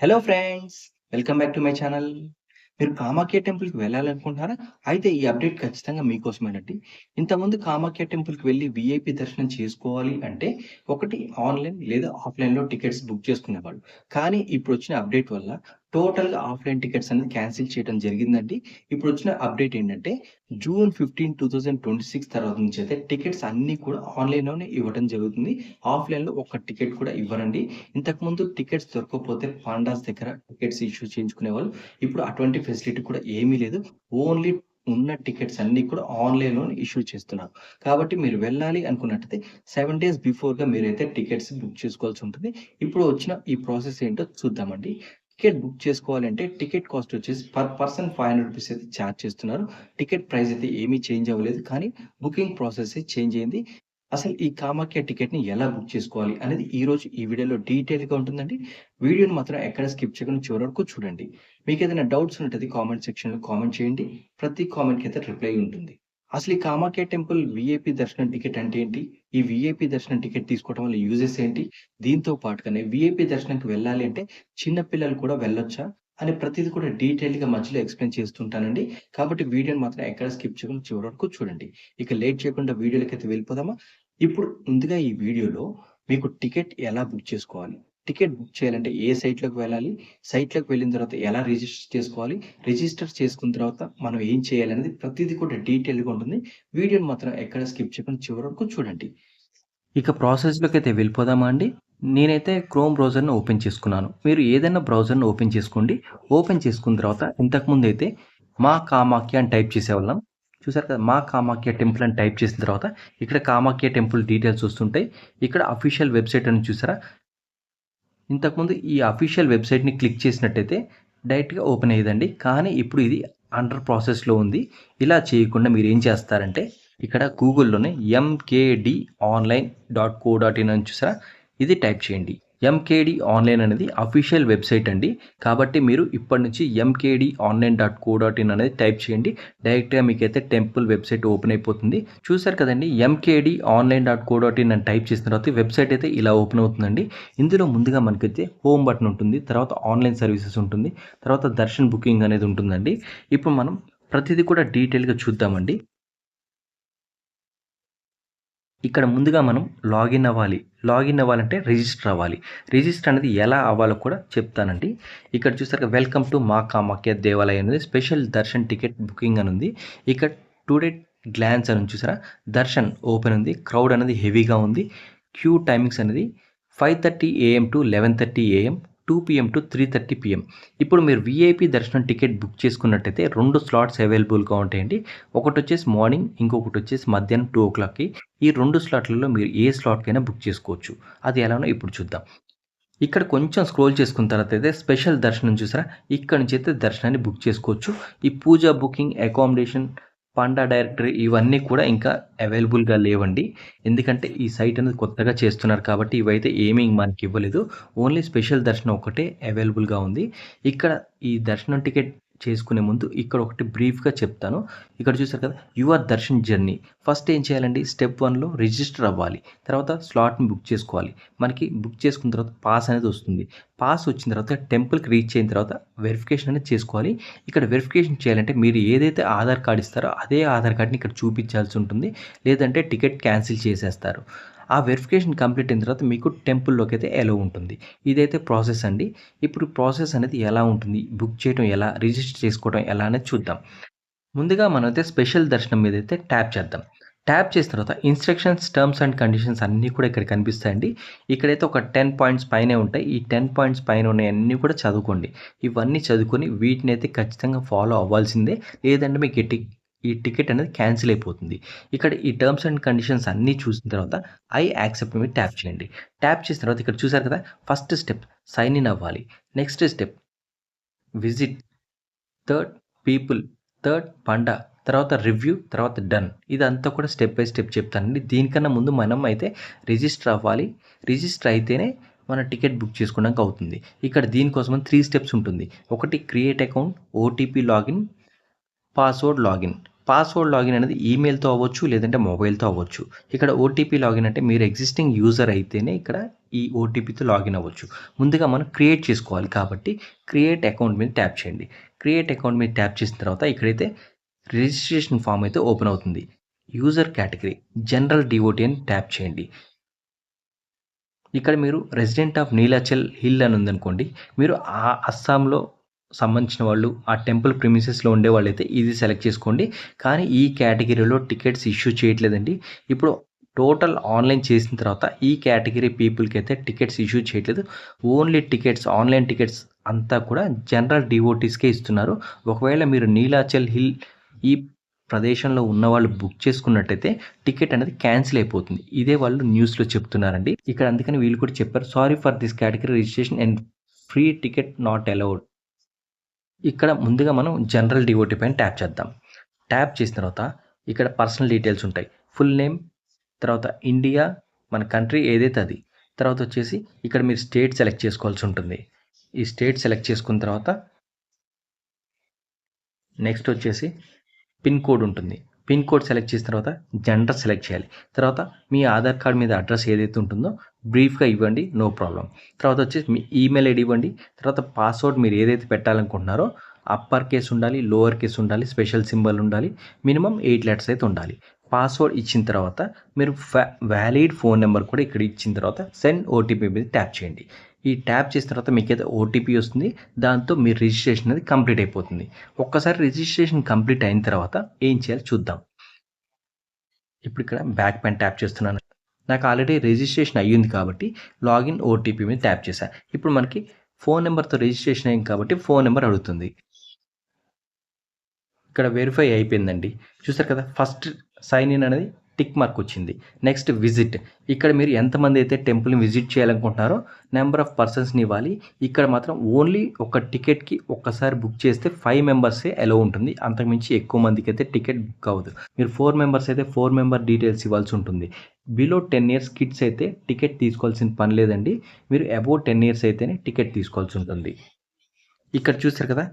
Hello friends! Welcome back to my channel. మీరు కామాఖ్య టెంపుల్‌కి వెళ్ళాలనుకుంటున్నారా? అయితే ఈ అప్డేట్ ఖచ్చితంగా మీకోసమేనండి. ఇంతకుముందు కామాఖ్య టెంపుల్‌కి వెళ్లి వీఐపీ దర్శనం చేసుకోవాలి అంటే, ఒకటి ఆన్‌లైన్ లేదా ఆఫ్‌లైన్‌లో టికెట్స్ బుక్ చేసుకునేవాళ్ళు. కానీ ఇప్పుడొచ్చిన అప్డేట్ వల్ల టోటల్‌గా ఆఫ్‌లైన్ టికెట్స్ అనేది క్యాన్సిల్ చేయడం జరిగిందండి. ఇప్పుడొచ్చిన అప్డేట్ ఏంటంటే, జూన్ 15, 2026 తర్వాత నుంచయితే టికెట్స్ అన్నీ కూడా ఆన్‌లైన్‌లోనే ఇవ్వడం జరుగుతుంది. ఆఫ్‌లైన్‌లో ఒక్క టికెట్ కూడా ఇవ్వరండి. ఇంతకుముందు టికెట్స్ దొరకకపోతే పాండాస్ దగ్గర టికెట్స్ ఇష్యూ చేయించుకునేవాళ్ళు. ఇప్పుడు అటువంటి ఫెసిలిటీ కూడా ఏమీ లేదు. ఓన్లీ ఉన్న టికెట్స్ అన్నీ కూడా ఆన్‌లైన్‌లోనే ఇష్యూ చేస్తున్నారు. కాబట్టి మీరు వెళ్ళాలి అనుకున్నట్టయితే 7 డేస్ బిఫోర్‌గా మీరైతే టికెట్స్ బుక్ చేసుకోవాల్సి ఉంటుంది. ఇప్పుడు వచ్చిన ఈ ప్రాసెస్ ఏంటో చూద్దామండి. టికెట్ బుక్ చేసుకోవాలంటే టికెట్ కాస్ట్ వచ్చేసి పర్ పర్సన్ రూ. 500 అయితే చార్జ్ చేస్తున్నారు. టికెట్ ప్రైస్ అయితే ఏమీ చేంజ్ అవ్వలేదు. కానీ బుకింగ్ ప్రాసెసే చేంజ్ అయింది. అసలు ఈ కామాఖ్య టికెట్‌ని ఎలా బుక్ చేసుకోవాలి అనేది ఈరోజు ఈ వీడియోలో డీటెయిల్‌గా ఉంటుందండి. వీడియోని మాత్రం ఎక్కడ స్కిప్ చేయకుండా చివరి వరకు చూడండి. మీకేదైనా డౌట్స్ ఉన్నట్టయితే కామెంట్ సెక్షన్‌లో కామెంట్ చేయండి. ప్రతి కామెంట్‌కి అయితే రిప్లై ఉంటుంది. అసలు ఈ కామాఖ్య టెంపుల్ వీఐపీ దర్శనం టికెట్ అంటే ఏంటి? ఈ వీఐపీ దర్శనం టికెట్ తీసుకోవడం వల్ల యూజెస్ ఏంటి? దీంతో పాటుగానే వీఐపీ దర్శనంకి వెళ్ళాలి అంటే చిన్న పిల్లలు కూడా వెళ్ళొచ్చా? అని ప్రతీది కూడా డీటెయిల్‌గా మధ్యలో ఎక్స్‌ప్లెయిన్ చేస్తుంటానండి. కాబట్టి వీడియోని మాత్రం ఎక్కడ స్కిప్ చేయకుండా చివరి వరకు చూడండి. ఇక లేట్ చేయకుండా వీడియోలకైతే వెళ్ళిపోదామా? ఇప్పుడు ముందుగా ఈ వీడియోలో మీకు టికెట్ ఎలా బుక్ చేసుకోవాలి? టికెట్ బుక్ చేయాలంటే ఏ సైట్‌లోకి వెళ్ళాలి? సైట్‌లోకి వెళ్ళిన తర్వాత ఎలా రిజిస్టర్ చేసుకోవాలి? రిజిస్టర్ చేసుకున్న తర్వాత మనం ఏం చేయాలనేది ప్రతీది కూడా డీటెయిల్‌గా ఉంటుంది. వీడియోని మాత్రం ఎక్కడ స్కిప్ చేయకుండా చివరి వరకు చూడండి. ఇక ప్రాసెస్‌లోకైతే వెళ్ళిపోదామా అండి? నేనైతే క్రోమ్ బ్రౌజర్‌ని ఓపెన్ చేసుకున్నాను. మీరు ఏదైనా బ్రౌజర్‌ని ఓపెన్ చేసుకోండి. ఓపెన్ చేసుకున్న తర్వాత ఇంతకుముందైతే మా కామాఖ్య అని టైప్ చేసేవాళ్ళం. చూసారు కదా! మా కామాఖ్య టెంపుల్ అని టైప్ చేసిన తర్వాత ఇక్కడ కామాఖ్య టెంపుల్ డీటెయిల్స్ వస్తుంటాయి. ఇక్కడ అఫీషియల్ వెబ్‌సైట్ అని చూసారా? ఇంతకుముందు ఈ అఫీషియల్ వెబ్‌సైట్‌ని క్లిక్ చేసినట్టయితే డైరెక్ట్‌గా ఓపెన్ అయ్యేదండి. కానీ ఇప్పుడు ఇది అండర్ ప్రాసెస్‌లో ఉంది. ఇలా చేయకుండా మీరేం చేస్తారంటే ఇక్కడ గూగుల్‌లోనే mkdonline.co.in అని చూసారా? ఇది టైప్ చేయండి. ఎంకేడీ ఆన్‌లైన్ అనేది అఫీషియల్ వెబ్‌సైట్ అండి. కాబట్టి మీరు ఇప్పటి నుంచి mkdonline.co.in అనేది టైప్ చేయండి. డైరెక్ట్‌గా మీకైతే టెంపుల్ వెబ్‌సైట్ ఓపెన్ అయిపోతుంది. చూసారు కదండీ! mkdonline.co.in అని టైప్ చేసిన తర్వాత వెబ్‌సైట్ అయితే ఇలా ఓపెన్ అవుతుందండి. ఇందులో ముందుగా మనకైతే హోమ్ బటన్ ఉంటుంది. తర్వాత ఆన్‌లైన్ సర్వీసెస్ ఉంటుంది. తర్వాత దర్శన్ బుకింగ్ అనేది ఉంటుందండి. ఇప్పుడు మనం ప్రతిది కూడా డీటెయిల్‌గా చూద్దామండి. ఇక్కడ ముందుగా మనం లాగిన్ అవ్వాలి. లాగిన్ అవ్వాలంటే రిజిస్టర్ అవ్వాలి. రిజిస్టర్ అనేది ఎలా అవ్వాలో కూడా చెప్తానండి. ఇక్కడ చూసారుగా వెల్కమ్ టు మా కామాఖ్య దేవాలయం అనేది స్పెషల్ దర్శన్ టికెట్ బుకింగ్ అని ఉంది. ఇక్కడ టుడే గ్లాన్స్ అని ఉంది చూసారా? దర్శన్ ఓపెన్ ఉంది. క్రౌడ్ అనేది హెవీగా ఉంది. క్యూ టైమింగ్స్ అనేది 5:30 AM to 11:30 AM, 2 PM to 3:30 PM. ఇప్పుడు మీరు వీఐపీ దర్శనం టికెట్ బుక్ చేసుకున్నట్టయితే 2 స్లాట్స్ అవైలబుల్‌గా ఉంటాయండి. ఒకటొచ్చేసి మార్నింగ్, ఇంకొకటొచ్చేసి మధ్యాహ్నం 2:00కి. ఈ 2 స్లాట్‌లలో మీరు ఏ స్లాట్‌కైనా బుక్ చేసుకోవచ్చు. అది ఎలానో ఇప్పుడు చూద్దాం. ఇక్కడ కొంచెం స్క్రోల్ చేసుకున్న తర్వాత అయితే స్పెషల్ దర్శనం చూసారా? ఇక్కడ నుంచి అయితే దర్శనాన్ని బుక్ చేసుకోవచ్చు. ఈ పూజ బుకింగ్, అకామిడేషన్, పండా డైరెక్టరీ ఇవన్నీ కూడా ఇంకా అవైలబుల్‌గా లేవండి. ఎందుకంటే ఈ సైట్ అనేది కొత్తగా చేస్తున్నారు కాబట్టి ఇవైతే ఏమీ మనకి ఇవ్వలేదు. ఓన్లీ స్పెషల్ దర్శనం ఒక్కటే అవైలబుల్‌గా ఉంది. ఇక్కడ ఈ దర్శనం టికెట్ చేసుకునే ముందు ఇక్కడ ఒకటి బ్రీఫ్‌గా చెప్తాను. ఇక్కడ చూసారు కదా! Your Darshan journey. ఫస్ట్ ఏం చేయాలండి? స్టెప్ 1లో రిజిస్టర్ అవ్వాలి. తర్వాత స్లాట్‌ని బుక్ చేసుకోవాలి. మనకి బుక్ చేసుకున్న తర్వాత పాస్ అనేది వస్తుంది. పాస్ వచ్చిన తర్వాత టెంపుల్‌కి రీచ్ అయిన తర్వాత వెరిఫికేషన్ అనేది చేసుకోవాలి. ఇక్కడ వెరిఫికేషన్ చేయాలంటే మీరు ఏదైతే ఆధార్ కార్డ్ ఇస్తారో అదే ఆధార్ కార్డ్‌ని ఇక్కడ చూపించాల్సి ఉంటుంది. లేదంటే టికెట్ క్యాన్సిల్ చేసేస్తారు. ఆ వెరిఫికేషన్ కంప్లీట్ అయిన తర్వాత మీకు టెంపుల్‌లోకి అయితే ఎలో ఉంటుంది. ఇదైతే ప్రాసెస్ అండి. ఇప్పుడు ప్రాసెస్ అనేది ఎలా ఉంటుంది? బుక్ చేయడం ఎలా? రిజిస్టర్ చేసుకోవడం ఎలా అనేది చూద్దాం. ముందుగా మనమైతే స్పెషల్ దర్శనం మీదైతే ట్యాప్ చేద్దాం. ట్యాప్ చేసిన తర్వాత ఇన్‌స్ట్రక్షన్స్, టర్మ్స్ అండ్ కండిషన్స్ అన్నీ కూడా ఇక్కడ కనిపిస్తాయండి. ఇక్కడైతే ఒక 10 పాయింట్స్ పైనే ఉంటాయి. ఈ 10 పాయింట్స్ పైన ఉన్నయన్నీ కూడా చదువుకోండి. ఇవన్నీ చదువుకొని వీటినైతే ఖచ్చితంగా ఫాలో అవ్వాల్సిందే. లేదంటే మీకు ఈ టికెట్ అనేది క్యాన్సిల్ అయిపోతుంది. ఇక్కడ ఈ టర్మ్స్ అండ్ కండిషన్స్ అన్నీ చూసిన తర్వాత ఐ యాక్సెప్ట్ మీద ట్యాప్ చేయండి. ట్యాప్ చేసిన తర్వాత ఇక్కడ చూసారు కదా! ఫస్ట్ స్టెప్ సైన్ ఇన్ అవ్వాలి. Next step visit. Third people, third Panda, తర్వాత రివ్యూ, తర్వాత డన్. ఇదంతా కూడా స్టెప్ బై స్టెప్ చెప్తానండి. దీనికన్నా ముందు మనం అయితే రిజిస్టర్ అవ్వాలి. రిజిస్టర్ అయితేనే మన టికెట్ బుక్ చేసుకోవడానికి అవుతుంది. ఇక్కడ దీనికోసం 3 స్టెప్స్ ఉంటుంది. ఒకటి create account, OTP login, password login. Password login అనేది ఈమెయిల్‌తో అవ్వచ్చు, లేదంటే మొబైల్‌తో అవ్వచ్చు. ఇక్కడ ఓటీపీ లాగిన్ అంటే మీరు ఎగ్జిస్టింగ్ యూజర్ అయితేనే ఇక్కడ ఈ ఓటీపీతో లాగిన్ అవ్వచ్చు. ముందుగా మనం క్రియేట్ చేసుకోవాలి కాబట్టి క్రియేట్ అకౌంట్ మీద ట్యాప్ చేయండి. క్రియేట్ అకౌంట్ మీద ట్యాప్ చేసిన తర్వాత ఇక్కడైతే రిజిస్ట్రేషన్ ఫామ్ అయితే ఓపెన్ అవుతుంది. యూజర్ కేటగిరీ జనరల్ డివోటీ అని ట్యాప్ చేయండి. ఇక్కడ మీరు రెసిడెంట్ ఆఫ్ నీలాచల్ హిల్ అని ఉందనుకోండి, మీరు ఆ అస్సాంలో సంబంధించిన వాళ్ళు, ఆ టెంపుల్ ప్రిమిసెస్‌లో ఉండేవాళ్ళైతే ఇది సెలెక్ట్ చేసుకోండి. కానీ ఈ కేటగిరీలో టికెట్స్ ఇష్యూ చేయట్లేదండి. ఇప్పుడు టోటల్ ఆన్‌లైన్ చేసిన తర్వాత ఈ కేటగిరీ పీపుల్‌కి అయితే టికెట్స్ ఇష్యూ చేయట్లేదు. ఓన్లీ టికెట్స్, ఆన్‌లైన్ టికెట్స్ అంతా కూడా జనరల్ డివోటీస్‌కే ఇస్తున్నారు. ఒకవేళ మీరు నీలాచల్ హిల్ ఈ ప్రదేశంలో ఉన్నవాళ్ళు బుక్ చేసుకున్నట్టయితే టికెట్ అనేది క్యాన్సిల్ అయిపోతుంది. ఇదే వాళ్ళు న్యూస్‌లో చెప్తున్నారండి. ఇక్కడ అందుకని వీళ్ళు కూడా చెప్పారు, sorry for this category registration and free ticket not allowed. ఇక్కడ ముందుగా మనం జనరల్ డివోటీ పైన ట్యాప్ చేద్దాం. ట్యాప్ చేసిన తర్వాత ఇక్కడ పర్సనల్ డీటెయిల్స్ ఉంటాయి. ఫుల్ నేమ్, తర్వాత ఇండియా, మన కంట్రీ ఏదైతే అది. తర్వాత వచ్చేసి ఇక్కడ మీరు స్టేట్ సెలెక్ట్ చేసుకోవాల్సి ఉంటుంది. ఈ స్టేట్ సెలెక్ట్ చేసుకున్న తర్వాత నెక్స్ట్ వచ్చేసి పిన్ కోడ్ ఉంటుంది. పిన్ కోడ్ సెలెక్ట్ చేసిన తర్వాత జెండర్ సెలెక్ట్ చేయాలి. తర్వాత మీ ఆధార్ కార్డ్ మీద అడ్రస్ ఏదైతే ఉంటుందో బ్రీఫ్గా ఇవ్వండి, నో ప్రాబ్లం. తర్వాత వచ్చేసి మీ ఈమెయిల్ ఐడి ఇవ్వండి. తర్వాత పాస్వర్డ్ మీరు ఏదైతే పెట్టాలనుకుంటున్నారో అప్పర్ కేస్ ఉండాలి, లోవర్ కేస్ ఉండాలి, స్పెషల్ సింబల్ ఉండాలి, మినిమం 8 లెటర్స్ అయితే ఉండాలి. పాస్వర్డ్ ఇచ్చిన తర్వాత మీరు వ్యాలిడ్ ఫోన్ నెంబర్ కూడా ఇక్కడ ఇచ్చిన తర్వాత సెండ్ ఓటీపీ మీద ట్యాప్ చేయండి. ఈ ట్యాప్ చేసిన తర్వాత మీకైతే ఓటీపీ వస్తుంది. దాంతో మీ రిజిస్ట్రేషన్ అనేది కంప్లీట్ అయిపోతుంది. ఒక్కసారి రిజిస్ట్రేషన్ కంప్లీట్ అయిన తర్వాత ఏం చేయాలో చూద్దాం. ఇప్పుడు ఇక్కడ బ్యాక్ పైన ట్యాప్ చేస్తున్నాను. నాకు ఆల్రెడీ రిజిస్ట్రేషన్ అయ్యింది కాబట్టి లాగిన్ ఓటీపీ మీద ట్యాప్ చేశాను. ఇప్పుడు మనకి ఫోన్ నెంబర్తో రిజిస్ట్రేషన్ అయింది కాబట్టి ఫోన్ నెంబర్ అడుగుతుంది. ఇక్కడ వెరిఫై అయిపోయిందండి. చూసారు కదా, ఫస్ట్ సైన్ ఇన్ అనేది టిక్ మార్క్ వచ్చింది. నెక్స్ట్ విజిట్, ఇక్కడ మీరు ఎంతమంది అయితే టెంపుల్ని విజిట్ చేయాలనుకుంటున్నారో నెంబర్ ఆఫ్ పర్సన్స్ని ఇవ్వాలి. ఇక్కడ మాత్రం ఓన్లీ ఒక టికెట్కి ఒక్కసారి బుక్ చేస్తే 5 మెంబర్సే అలో ఉంటుంది. అంతకుమించి ఎక్కువ మందికి అయితే టికెట్ బుక్ అవ్వదు. మీరు 4 మెంబర్స్ అయితే 4 మెంబర్ డీటెయిల్స్ ఇవ్వాల్సి ఉంటుంది. బిలో 10 ఇయర్స్ కిడ్స్ అయితే టికెట్ తీసుకోవాల్సిన పని లేదండి. మీరు అబోవ్ 10 ఇయర్స్ అయితేనే టికెట్ తీసుకోవాల్సి ఉంటుంది. ఇక్కడ చూసారు కదా,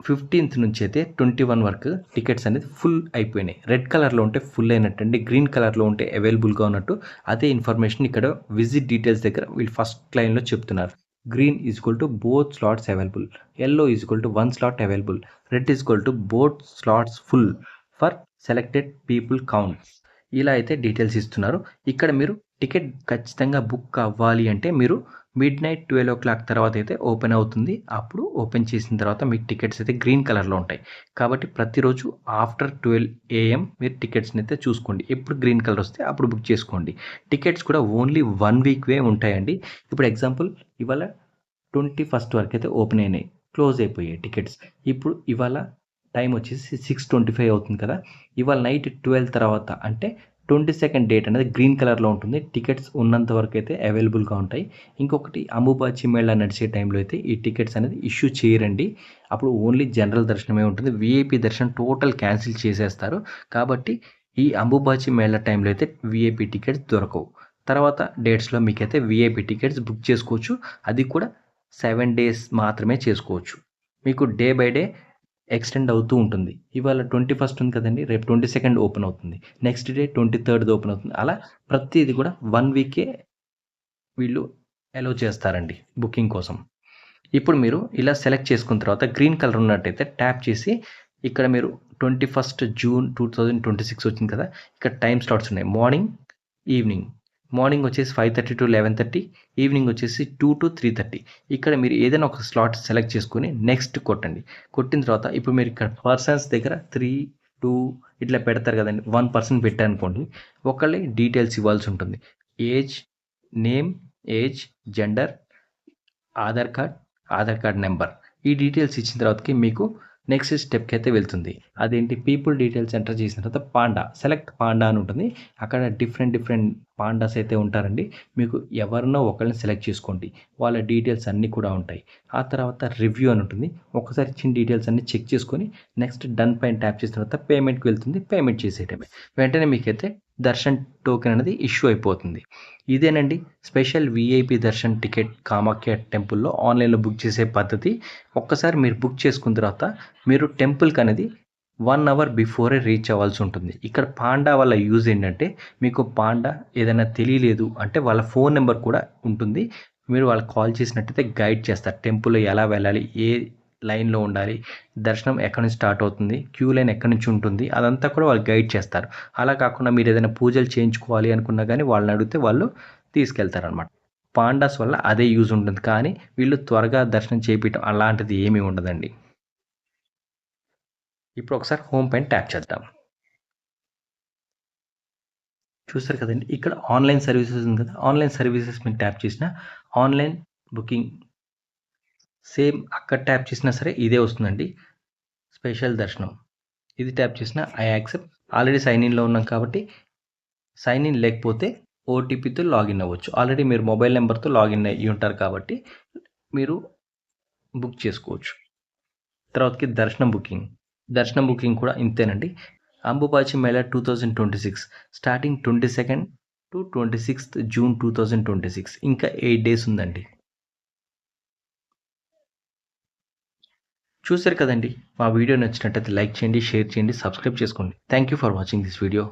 15th నుంచి అయితే 21 వరకు టికెట్స్ అనేది ఫుల్ అయిపోయినాయి. రెడ్ కలర్లో ఉంటే ఫుల్ అయినట్టు అండి, గ్రీన్ కలర్లో ఉంటే అవైలబుల్గా ఉన్నట్టు. అదే ఇన్ఫర్మేషన్ ఇక్కడ విజిట్ డీటెయిల్స్ దగ్గర వీళ్ళు ఫస్ట్ లైన్లో చెప్తున్నారు. Green is equal to both slots available, yellow is equal to 1 slot available, red is equal to both slots full for selected people count. ఇలా అయితే డీటెయిల్స్ ఇస్తున్నారు. ఇక్కడ మీరు టికెట్ ఖచ్చితంగా బుక్ అవ్వాలి అంటే మీరు మిడ్‌నైట్ 12:00 తర్వాత అయితే ఓపెన్ అవుతుంది. అప్పుడు ఓపెన్ చేసిన తర్వాత మీకు టికెట్స్ అయితే గ్రీన్ కలర్లో ఉంటాయి. కాబట్టి ప్రతిరోజు ఆఫ్టర్ 12 AM మీరు టికెట్స్ని అయితే చూసుకోండి. ఎప్పుడు గ్రీన్ కలర్ వస్తే అప్పుడు బుక్ చేసుకోండి. టికెట్స్ కూడా ఓన్లీ 1 వీక్వే ఉంటాయండి. ఇప్పుడు ఎగ్జాంపుల్ ఇవాళ 21st వరకు అయితే ఓపెన్ అయినాయి, క్లోజ్ అయిపోయాయి టికెట్స్. ఇప్పుడు ఇవాళ టైం వచ్చేసి 6:25 అవుతుంది కదా. ఇవాళ నైట్ 12 తర్వాత అంటే 22nd డేట్ అనేది గ్రీన్ కలర్లో ఉంటుంది. టికెట్స్ ఉన్నంత వరకు అయితే అవైలబుల్గా ఉంటాయి. ఇంకొకటి అంబుబాచి మేళా నడిచే టైంలో అయితే ఈ టికెట్స్ అనేది ఇష్యూ చేయరండి. అప్పుడు ఓన్లీ జనరల్ దర్శనమే ఉంటుంది. వీఐపీ దర్శనం టోటల్ క్యాన్సిల్ చేసేస్తారు. కాబట్టి ఈ అంబుబాచి మేళా టైంలో అయితే వీఐపీ టికెట్స్ దొరకవు. తర్వాత డేట్స్లో మీకైతే వీఐపీ టికెట్స్ బుక్ చేసుకోవచ్చు. అది కూడా 7 days మాత్రమే చేసుకోవచ్చు. మీకు డే బై డే ఎక్స్టెండ్ అవుతూ ఉంటుంది. ఇవాళ 21st ఉంది కదండి, రేపు 22nd ఓపెన్ అవుతుంది. నెక్స్ట్ డే 23rd ఓపెన్ అవుతుంది. అలా ప్రతిది కూడా 1 వీకే వీళ్ళు అలౌ చేస్తారండి బుకింగ్ కోసం. ఇప్పుడు మీరు ఇలా సెలెక్ట్ చేసుకున్న తర్వాత గ్రీన్ కలర్ ఉన్నట్టయితే ట్యాప్ చేసి ఇక్కడ మీరు 21st June 2026 వచ్చింది కదా, ఇక్కడ టైం స్లాట్స్ ఉన్నాయి. Morning, evening. మార్నింగ్ వచ్చేసి 5:30 to 11:30, ఈవినింగ్ వచ్చేసి 2 to 3:30. ఇక్కడ మీరు ఏదైనా ఒక స్లాట్ సెలెక్ట్ చేసుకొని నెక్స్ట్ కొట్టండి. కొట్టిన తర్వాత ఇప్పుడు మీరు ఇక్కడ పర్సన్స్ దగ్గర 3, 2 ఇట్లా పెడతారు కదండి. 1 పర్సన్ పెట్టారనుకోండి, ఒకళ్ళే డీటెయిల్స్ ఇవ్వాల్సి ఉంటుంది. Age, name, age, gender, Aadhaar card number. ఈ డీటెయిల్స్ ఇచ్చిన తర్వాతకి మీకు నెక్స్ట్ స్టెప్కి అయితే వెళ్తుంది. అదేంటి, పీపుల్ డీటెయిల్స్ ఎంటర్ చేసిన తర్వాత పాండా, సెలెక్ట్ పాండా అని ఉంటుంది. అక్కడ డిఫరెంట్ పాండాస్ అయితే ఉంటారండి. మీకు ఎవరినో ఒకళ్ళని సెలెక్ట్ చేసుకోండి. వాళ్ళ డీటెయిల్స్ అన్నీ కూడా ఉంటాయి. ఆ తర్వాత రివ్యూ అని ఉంటుంది. ఒకసారి ఇచ్చిన డీటెయిల్స్ అన్నీ చెక్ చేసుకొని నెక్స్ట్ డన్ పైన ట్యాప్ చేసిన తర్వాత పేమెంట్కి వెళ్తుంది. పేమెంట్ చేసేయటమే. వెంటనే మీకైతే దర్శన్ టోకెన్ అనేది ఇష్యూ అయిపోతుంది. ఇదేనండి special VIP Darshan ticket Kamakhya టెంపుల్లో ఆన్లైన్లో బుక్ చేసే పద్ధతి. ఒక్కసారి మీరు బుక్ చేసుకున్న తర్వాత మీరు టెంపుల్కి అనేది 1 అవర్ బిఫోరే రీచ్ అవ్వాల్సి ఉంటుంది. ఇక్కడ పాండా వల్ల యూజ్ ఏంటంటే, మీకు పాండా ఏదైనా తెలియలేదు అంటే వాళ్ళ ఫోన్ నెంబర్ కూడా ఉంటుంది. మీరు వాళ్ళకి కాల్ చేసినట్టయితే గైడ్ చేస్తారు. టెంపుల్‌లో ఎలా వెళ్ళాలి? ఏ లైన్‌లో ఉండాలి? దర్శనం ఎక్కడి నుంచి స్టార్ట్ అవుతుంది? క్యూ లైన్ ఎక్కడి నుంచి ఉంటుంది? అదంతా కూడా వాళ్ళు గైడ్ చేస్తారు. అలా కాకుండా మీరు ఏదైనా పూజలు చేయించుకోవాలి అనుకున్నా గానీ వాళ్ళని అడిగితే వాళ్ళు తీసుకెళ్తారనమాట. పాండాస్ వల్ల అదే యూజ్ ఉంటుంది. కానీ వీళ్ళు త్వరగా దర్శనం చేపియటం అలాంటిది ఏమీ ఉండదండి. ఇప్పుడు ఒకసారి హోమ్ పైన ట్యాప్ చేద్దాం. చూసారు కదండీ! ఇక్కడ ఆన్‌లైన్ సర్వీసెస్ ఉంది కదా! ఆన్‌లైన్ సర్వీసెస్ మీద ట్యాప్ చేసినా ఆన్‌లైన్ బుకింగ్ సేమ్ అక్కడ ట్యాప్ చేసినా సరే ఇదే వస్తుందండి. స్పెషల్ దర్శనం. ఇది ట్యాప్ చేసినా ఐ యాక్సెప్ట్. ఆల్రెడీ సైన్ ఇన్‌లో ఉన్నాం కాబట్టి సైన్ ఇన్ లేకపోతే ఓటీపీతో లాగిన్ అవ్వచ్చు. ఆల్రెడీ మీరు మొబైల్ నంబర్‌తో లాగిన్ అయ్యి ఉంటారు కాబట్టి మీరు బుక్ చేసుకోవచ్చు. తర్వాతకి దర్శనం బుకింగ్. దర్శనం బుకింగ్ కూడా ఇంతేనండి. Ambubachi Mela 2026 starting 22 to 26 June 2026 ఇంకా 8 డేస్ ఉందండి. చూసారు కదండీ! మా వీడియో నచ్చినట్టయితే లైక్ చేయండి, షేర్ చేయండి, సబ్స్క్రైబ్ చేసుకోండి. Thank you for watching this video.